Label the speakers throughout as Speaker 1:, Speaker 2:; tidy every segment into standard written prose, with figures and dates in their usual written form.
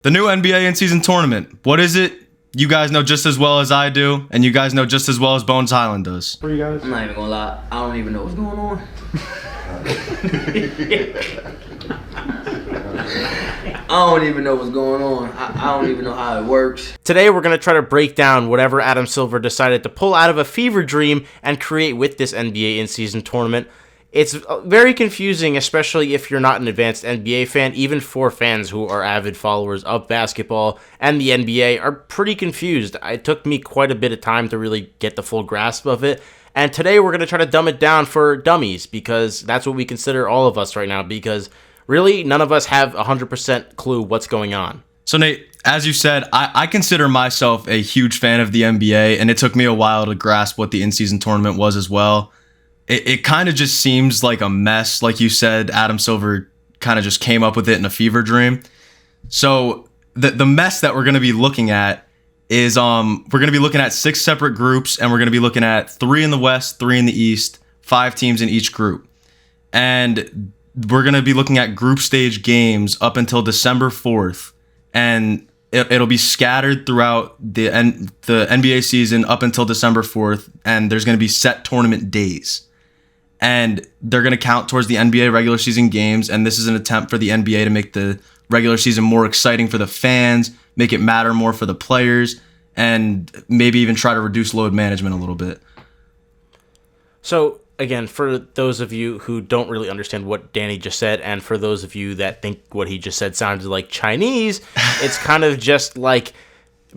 Speaker 1: The new NBA in-season tournament. What is it? You guys know just as well as I do, and you guys know just as well as Bones Highland does.
Speaker 2: For you guys?
Speaker 3: I'm not even gonna lie. I don't even know what's going on. I don't even know what's going on. I don't even know how it works.
Speaker 2: Today we're going to try to break down whatever Adam Silver decided to pull out of a fever dream and create with this NBA in-season tournament. It's very confusing, especially if you're not an advanced NBA fan. Even for fans who are avid followers of basketball and the NBA are pretty confused. It took me quite a bit of time to really get the full grasp of it. And today we're going to try to dumb it down for dummies, because that's what we consider all of us right now, because really none of us have 100% clue what's going on.
Speaker 1: So Nate, as you said, I consider myself a huge fan of the NBA, and it took me a while to grasp what the in-season tournament was as well. It kind of just seems like a mess. Like you said, Adam Silver kind of just came up with it in a fever dream. So the mess that we're going to be looking at is we're going to be looking at 6 separate groups, and we're going to be looking at 3 in the West, 3 in the East, 5 teams in each group. And we're going to be looking at group stage games up until December 4th, and it'll be scattered throughout the NBA season up until December 4th, and there's going to be set tournament days. And they're going to count towards the NBA regular season games, and this is an attempt for the NBA to make the regular season more exciting for the fans, make it matter more for the players, and maybe even try to reduce load management a little bit.
Speaker 2: So, again, for those of you who don't really understand what Danny just said, and for those of you that think what he just said sounded like Chinese, it's kind of just like,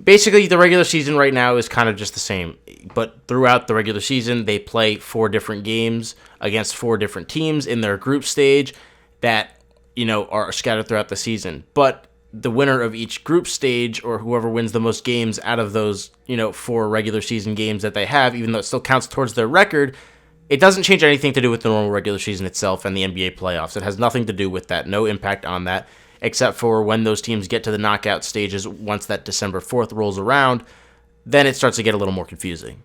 Speaker 2: basically the regular season right now is kind of just the same. But throughout the regular season, they play 4 different games against 4 different teams in their group stage that, are scattered throughout the season. But the winner of each group stage, or whoever wins the most games out of those, 4 regular season games that they have, even though it still counts towards their record, it doesn't change anything to do with the normal regular season itself and the NBA playoffs. It has nothing to do with that, no impact on that, except for when those teams get to the knockout stages once that December 4th rolls around, then it starts to get a little more confusing.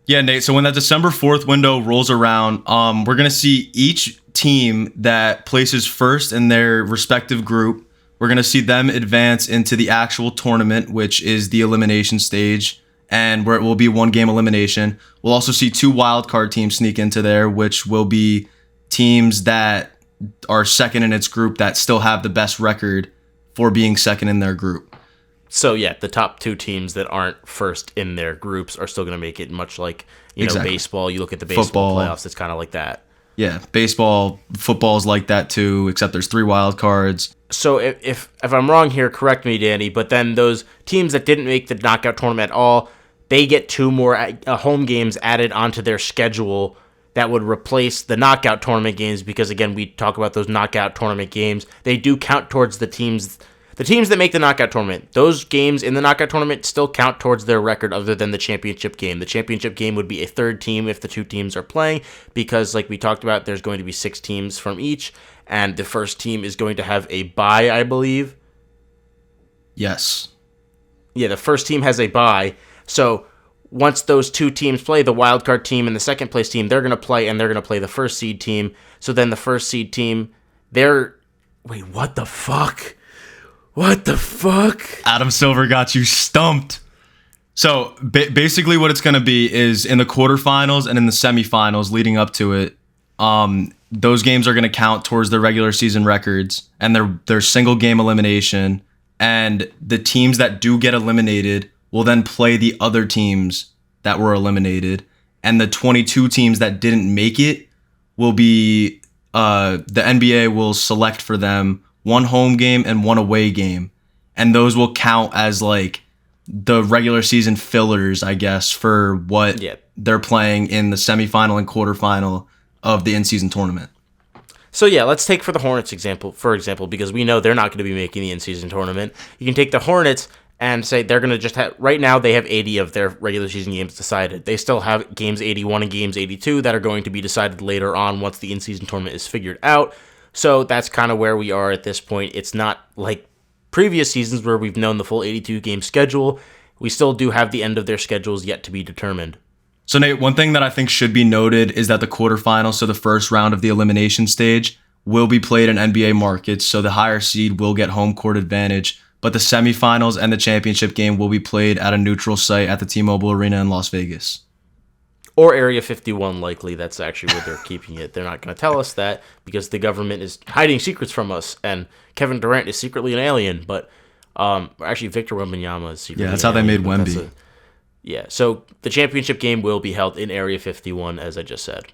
Speaker 1: Yeah, Nate, so when that December 4th window rolls around, we're going to see each team that places first in their respective group, we're going to see them advance into the actual tournament, which is the elimination stage, and where it will be 1-game elimination. We'll also see 2 wildcard teams sneak into there, which will be teams that are second in its group that still have the best record for being second in their group.
Speaker 2: So, yeah, the top 2 teams that aren't first in their groups are still going to make it, much like,
Speaker 1: Exactly.
Speaker 2: Baseball. You look at the baseball
Speaker 1: Football.
Speaker 2: playoffs, it's kind of like that.
Speaker 1: Yeah, baseball, football's like that too, except there's 3 wild cards.
Speaker 2: So if I'm wrong here, correct me, Danny, but then those teams that didn't make the knockout tournament at all, they get 2 more home games added onto their schedule that would replace the knockout tournament games, because, again, we talk about those knockout tournament games. They do count towards the teams that make the knockout tournament. Those games in the knockout tournament still count towards their record other than the championship game. The championship game would be a 3rd team if the 2 teams are playing, because, like we talked about, there's going to be 6 teams from each, and the first team is going to have a bye, I believe.
Speaker 1: Yes.
Speaker 2: Yeah, the first team has a bye. So once those 2 teams play, the wildcard team and the second place team, they're going to play, and they're going to play the first seed team. So then the first seed team, wait, what the fuck? What the fuck?
Speaker 1: Adam Silver got you stumped. So basically what it's going to be is in the quarterfinals and in the semifinals leading up to it, those games are going to count towards their regular season records, and their single game elimination, and the teams that do get eliminated will then play the other teams that were eliminated, and the 22 teams that didn't make it will be the NBA will select for them 1 home game and 1 away game, and those will count as like the regular season fillers, I guess, for what they're playing in the semifinal and quarterfinal of the in-season tournament.
Speaker 2: So yeah, let's take for the Hornets for example, because we know they're not going to be making the in-season tournament. You can take the Hornets and say they're going to just have, right now they have 80 of their regular season games decided. They still have games 81 and games 82 that are going to be decided later on once the in-season tournament is figured out. So that's kind of where we are at this point. It's not like previous seasons where we've known the full 82-game schedule. We still do have the end of their schedules yet to be determined.
Speaker 1: So Nate, one thing that I think should be noted is that the quarterfinals, so the first round of the elimination stage, will be played in NBA markets, so the higher seed will get home court advantage. but the semifinals and the championship game will be played at a neutral site at the T-Mobile Arena in Las Vegas.
Speaker 2: Or Area 51, likely. That's actually where they're keeping it. They're not going to tell us that because the government is hiding secrets from us, and Kevin Durant is secretly an alien, but actually Victor Wembanyama is secretly
Speaker 1: that's
Speaker 2: an
Speaker 1: how they
Speaker 2: alien,
Speaker 1: made Wemby.
Speaker 2: Yeah, so the championship game will be held in Area 51, as I just said.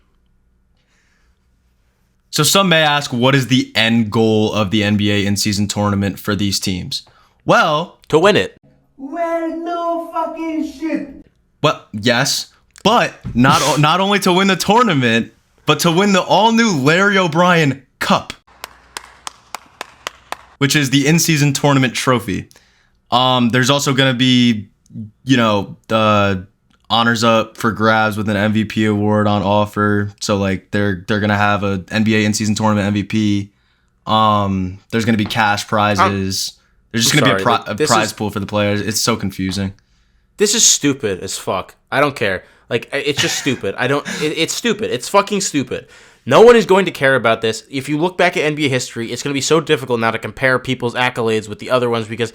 Speaker 1: So some may ask, what is the end goal of the NBA in-season tournament for these teams? Well,
Speaker 2: To win it.
Speaker 3: Well, no fucking shit.
Speaker 1: well, yes, but not only to win the tournament, but to win the all-new Larry O'Brien Cup, which is the in-season tournament trophy. There's also going to be, honors up for grabs with an MVP award on offer. So like they're going to have a NBA in-season tournament MVP. There's going to be cash prizes. There's just going to be a prize pool for the players. It's so confusing.
Speaker 2: This is stupid as fuck. I don't care. Like, it's just stupid. It's stupid. It's fucking stupid. No one is going to care about this. If you look back at NBA history, it's going to be so difficult now to compare people's accolades with the other ones because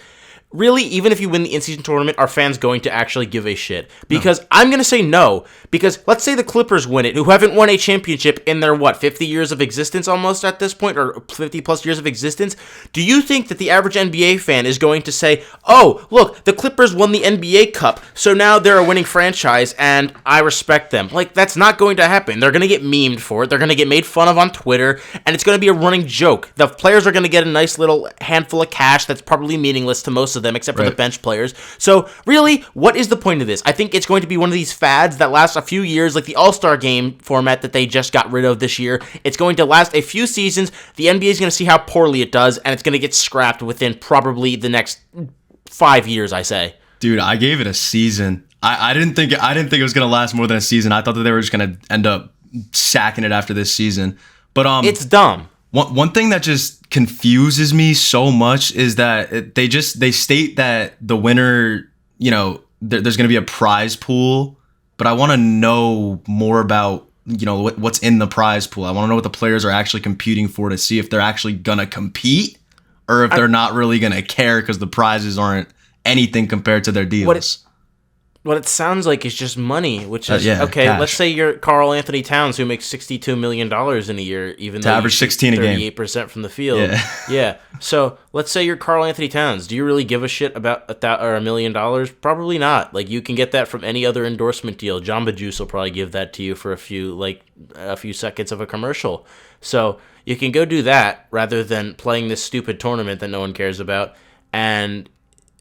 Speaker 2: really, even if you win the in-season tournament, are fans going to actually give a shit? Because I'm going to say no. Because let's say the Clippers win it, who haven't won a championship in their, 50 years of existence almost at this point, or 50 plus years of existence? Do you think that the average NBA fan is going to say, oh, look, the Clippers won the NBA Cup, so now they're a winning franchise, and I respect them? Like, that's not going to happen. They're going to get memed for it. They're going to get made fun of on Twitter, and it's going to be a running joke. The players are going to get a nice little handful of cash that's probably meaningless to most of them, except for the bench players. So, really, what is the point of this? I think it's going to be one of these fads that lasts a few years, like the All-Star Game format that they just got rid of this year. It's going to last a few seasons. The NBA is going to see how poorly it does, and it's going to get scrapped within probably the next 5 years, I say.
Speaker 1: Dude, I gave it a season. I didn't think it was going to last more than a season. I thought that they were just going to end up sacking it after this season. But
Speaker 2: it's dumb.
Speaker 1: One thing that just confuses me so much is that they state that the winner, there's going to be a prize pool, but I want to know more about, what's in the prize pool. I want to know what the players are actually competing for to see if they're actually going to compete or if they're not really going to care because the prizes aren't anything compared to their deals.
Speaker 2: What it sounds like is just money, which is, okay,
Speaker 1: cash.
Speaker 2: Let's say you're Karl Anthony Towns, who makes $62 million in a year, even though
Speaker 1: average 16 a game.
Speaker 2: 38% from the field. Yeah. So let's say you're Karl Anthony Towns. Do you really give a shit about $1 million? Probably not. Like, you can get that from any other endorsement deal. Jamba Juice will probably give that to you for a few seconds of a commercial. So you can go do that rather than playing this stupid tournament that no one cares about. And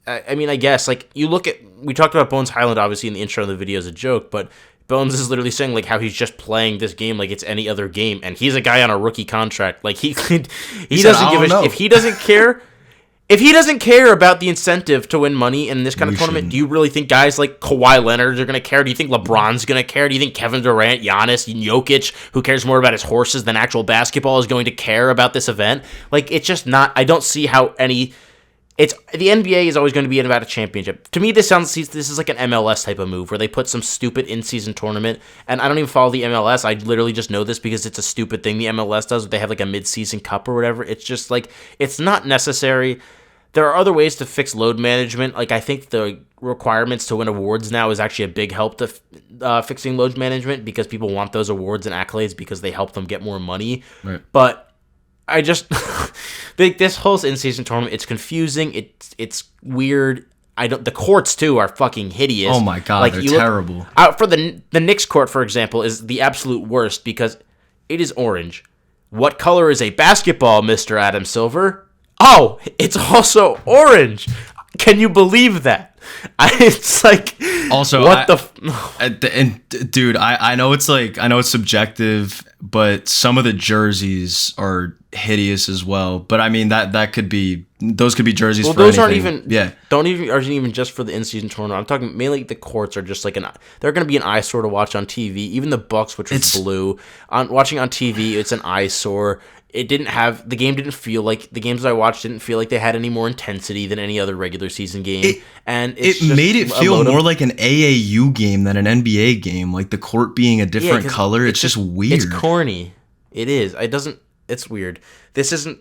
Speaker 2: I guess, you look at, we talked about Bones Highland, obviously, in the intro of the video as a joke, but Bones is literally saying, how he's just playing this game like it's any other game, and he's a guy on a rookie contract. He doesn't give a shit. If he doesn't care about the incentive to win money in this kind of tournament, do you really think guys like Kawhi Leonard are going to care? Do you think LeBron's going to care? Do you think Kevin Durant, Giannis, Jokic, who cares more about his horses than actual basketball, is going to care about this event? It's just not, I don't see how any... the NBA is always going to be about a championship. To me, this is like an MLS type of move where they put some stupid in-season tournament, and I don't even follow the MLS. I literally just know this because it's a stupid thing the MLS does. They have a mid-season cup or whatever. It's just it's not necessary. There are other ways to fix load management. I think the requirements to win awards now is actually a big help to fixing load management because people want those awards and accolades because they help them get more money.
Speaker 1: Right.
Speaker 2: But I just this whole in-season tournament, it's confusing. It's weird. The courts too are fucking hideous.
Speaker 1: Oh my god, they're terrible.
Speaker 2: For the Knicks court, for example, is the absolute worst because it is orange. What color is a basketball, Mr. Adam Silver? Oh, it's also orange. Can you believe that? It's
Speaker 1: also
Speaker 2: what
Speaker 1: dude, I know it's subjective, but some of the jerseys are hideous as well. But I mean that could be, those could be jerseys for
Speaker 2: those
Speaker 1: anything.
Speaker 2: aren't even just for the in-season tournament. I'm talking mainly the courts are just they're going to be an eyesore to watch on TV. Even the Bucks, which was blue, watching on TV, it's an eyesore. The game didn't feel like, the games I watched didn't feel like they had any more intensity than any other regular season game.
Speaker 1: It made it feel more like an AAU game than an NBA game, the court being a different color. It's just weird.
Speaker 2: It's corny. It is. It's weird. This isn't,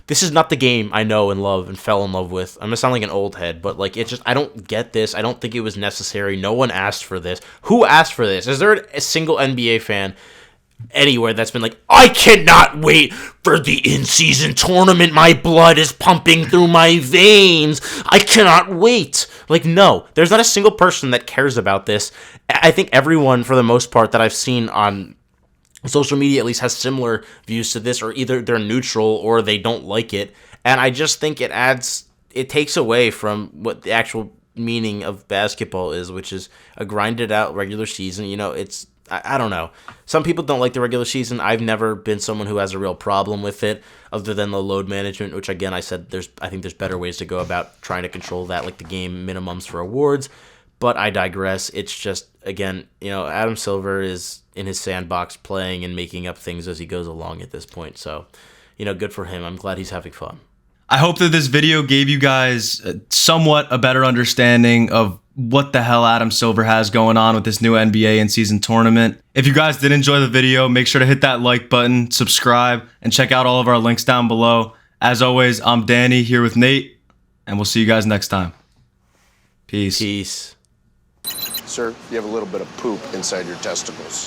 Speaker 2: This is not the game I know and love and fell in love with. I'm gonna sound like an old head, but like it's just I don't get this. I don't think it was necessary. No one asked for this. Who asked for this? Is there a single NBA fan anywhere that's been like, I cannot wait for the in-season tournament. My blood is pumping through my veins. I cannot wait. Like, no, there's not a single person that cares about this. I think everyone, for the most part, that I've seen on social media at least has similar views to this, or either they're neutral or they don't like it. And I just think it takes away from what the actual meaning of basketball is, which is a grinded out regular season. You know, I don't know. Some people don't like the regular season. I've never been someone who has a real problem with it, other than the load management, which again I said I think there's better ways to go about trying to control that, like the game minimums for awards. But I digress. It's just, again, you know, Adam Silver is in his sandbox playing and making up things as he goes along at this point. So, you know, good for him. I'm glad he's having fun.
Speaker 1: I hope that this video gave you guys somewhat a better understanding of what the hell Adam Silver has going on with this new NBA in-season tournament. If you guys did enjoy the video, make sure to hit that like button, subscribe, and check out all of our links down below. As always, I'm Danny here with Nate, and we'll see you guys next time. Peace.
Speaker 2: Peace.
Speaker 4: Sir, you have a little bit of poop inside your testicles.